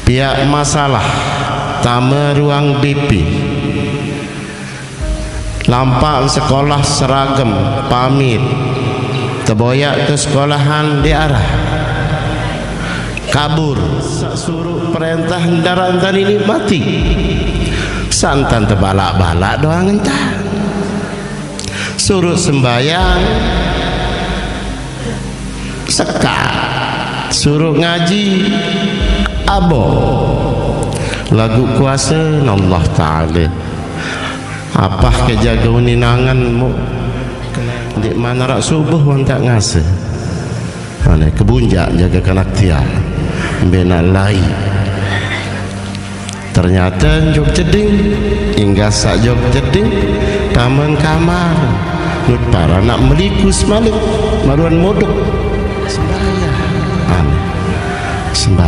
pihak masalah tama ruang BP lampak sekolah seragam pamit terboyak ke sekolahan di arah kabur suruh perintah kendaraan ini mati santan terbalak-balak doang entah suruh sembahyang sekat suruh ngaji abo lagu kuasa Allah Ta'ala apa kejaga uninanganmu di mana rak subuh orang tak ngasa mana kebunjak jaga kanak tiar bina lai ternyata jog jeding hingga sak jog jeding taman kamar nut para nak melikus malik maruan modok